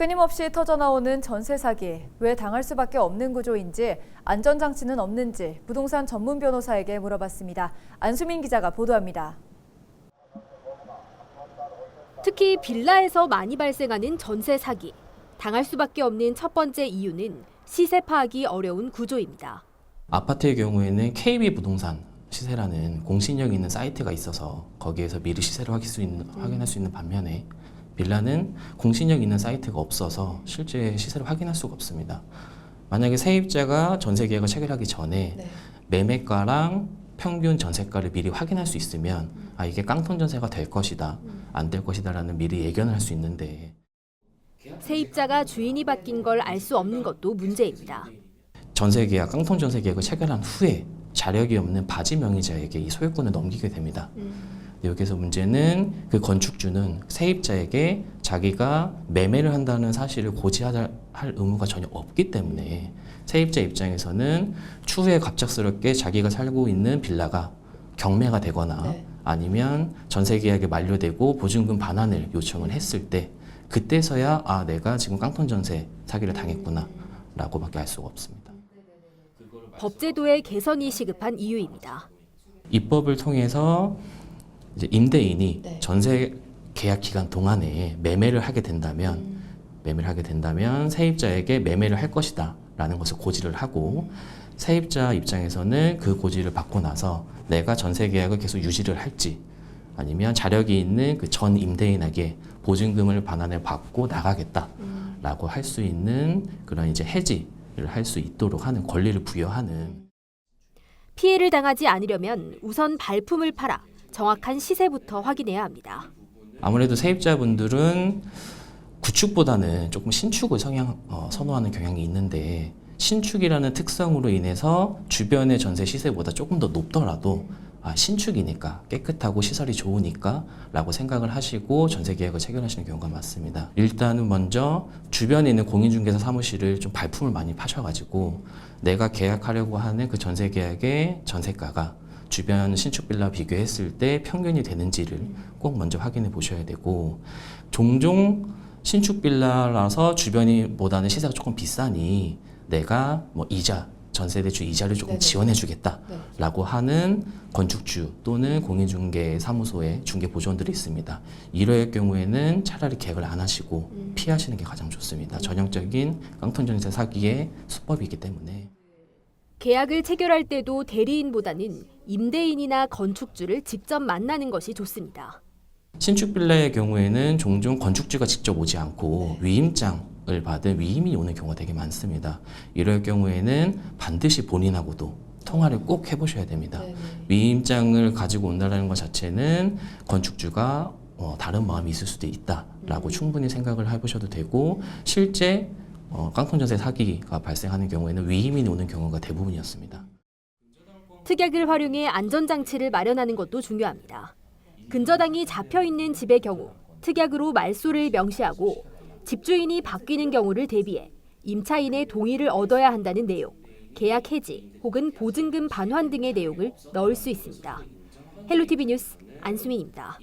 끊임없이 터져나오는 전세 사기, 왜 당할 수밖에 없는 구조인지, 안전장치는 없는지 부동산 전문 변호사에게 물어봤습니다. 안수민 기자가 보도합니다. 특히 빌라에서 많이 발생하는 전세 사기. 당할 수밖에 없는 첫 번째 이유는 시세 파악이 어려운 구조입니다. 아파트의 경우에는 KB부동산 시세라는 공신력 있는 사이트가 있어서 거기에서 미리 시세를 확인할 수 있는 반면에 빌라는 공신력 있는 사이트가 없어서 실제 시세를 확인할 수가 없습니다. 만약에 세입자가 전세 계약을 체결하기 전에 매매가랑 평균 전세가를 미리 확인할 수 있으면 이게 깡통 전세가 될 것이다, 안 될 것이다라는 미리 예견을 할 수 있는데 세입자가 주인이 바뀐 걸 알 수 없는 것도 문제입니다. 전세 계약, 깡통 전세 계약을 체결한 후에 자력이 없는 바지 명의자에게 이 소유권을 넘기게 됩니다. 여기서 문제는 그 건축주는 세입자에게 자기가 매매를 한다는 사실을 고지할 의무가 전혀 없기 때문에 세입자 입장에서는 추후에 갑작스럽게 자기가 살고 있는 빌라가 경매가 되거나 아니면 전세 계약이 만료되고 보증금 반환을 요청을 했을 때 그때서야 내가 지금 깡통 전세 사기를 당했구나 라고밖에 알 수가 없습니다. 법제도의 개선이 시급한 이유입니다. 입법을 통해서 이제 임대인이 전세 계약 기간 동안에 매매를 하게 된다면 세입자에게 매매를 할 것이다라는 것을 고지를 하고 세입자 입장에서는 그 고지를 받고 나서 내가 전세 계약을 계속 유지를 할지 아니면 자력이 있는 그 전 임대인에게 보증금을 반환을 받고 나가겠다라고 할 수 있는 그런 이제 해지를 할 수 있도록 하는 권리를 부여하는. 피해를 당하지 않으려면 우선 발품을 팔아 정확한 시세부터 확인해야 합니다. 아무래도 세입자분들은 구축보다는 조금 신축을 선호하는 경향이 있는데 신축이라는 특성으로 인해서 주변의 전세 시세보다 조금 더 높더라도 신축이니까 깨끗하고 시설이 좋으니까 라고 생각을 하시고 전세 계약을 체결하시는 경우가 많습니다. 일단은 먼저 주변에 있는 공인중개사 사무실을 좀 발품을 많이 파셔가지고 내가 계약하려고 하는 그 전세 계약의 전세가가 주변 신축 빌라 비교했을 때 평균이 되는지를 꼭 먼저 확인해 보셔야 되고 종종 신축 빌라라서 주변보다는 시세가 조금 비싸니 내가 전세 대출 이자를 조금 지원해 주겠다라고 하는 건축주 또는 공인중개 사무소의 중개 보조원들이 있습니다. 이럴 경우에는 차라리 계약을 안 하시고 피하시는 게 가장 좋습니다. 전형적인 깡통 전세 사기의 수법이기 때문에. 계약을 체결할 때도 대리인보다는 임대인이나 건축주를 직접 만나는 것이 좋습니다. 신축 빌라의 경우에는 종종 건축주가 직접 오지 않고 위임장을 받은 위임이 오는 경우가 되게 많습니다. 이럴 경우에는 반드시 본인하고도 통화를 꼭 해보셔야 됩니다. 위임장을 가지고 온다는 것 자체는 건축주가 다른 마음이 있을 수도 있다라고 충분히 생각을 해보셔도 되고 실제 깡통 전세 사기가 발생하는 경우에는 위임이 오는 경우가 대부분이었습니다. 특약을 활용해 안전장치를 마련하는 것도 중요합니다. 근저당이 잡혀있는 집의 경우 특약으로 말소를 명시하고 집주인이 바뀌는 경우를 대비해 임차인의 동의를 얻어야 한다는 내용, 계약 해지 혹은 보증금 반환 등의 내용을 넣을 수 있습니다. 헬로티비 뉴스 안수민입니다.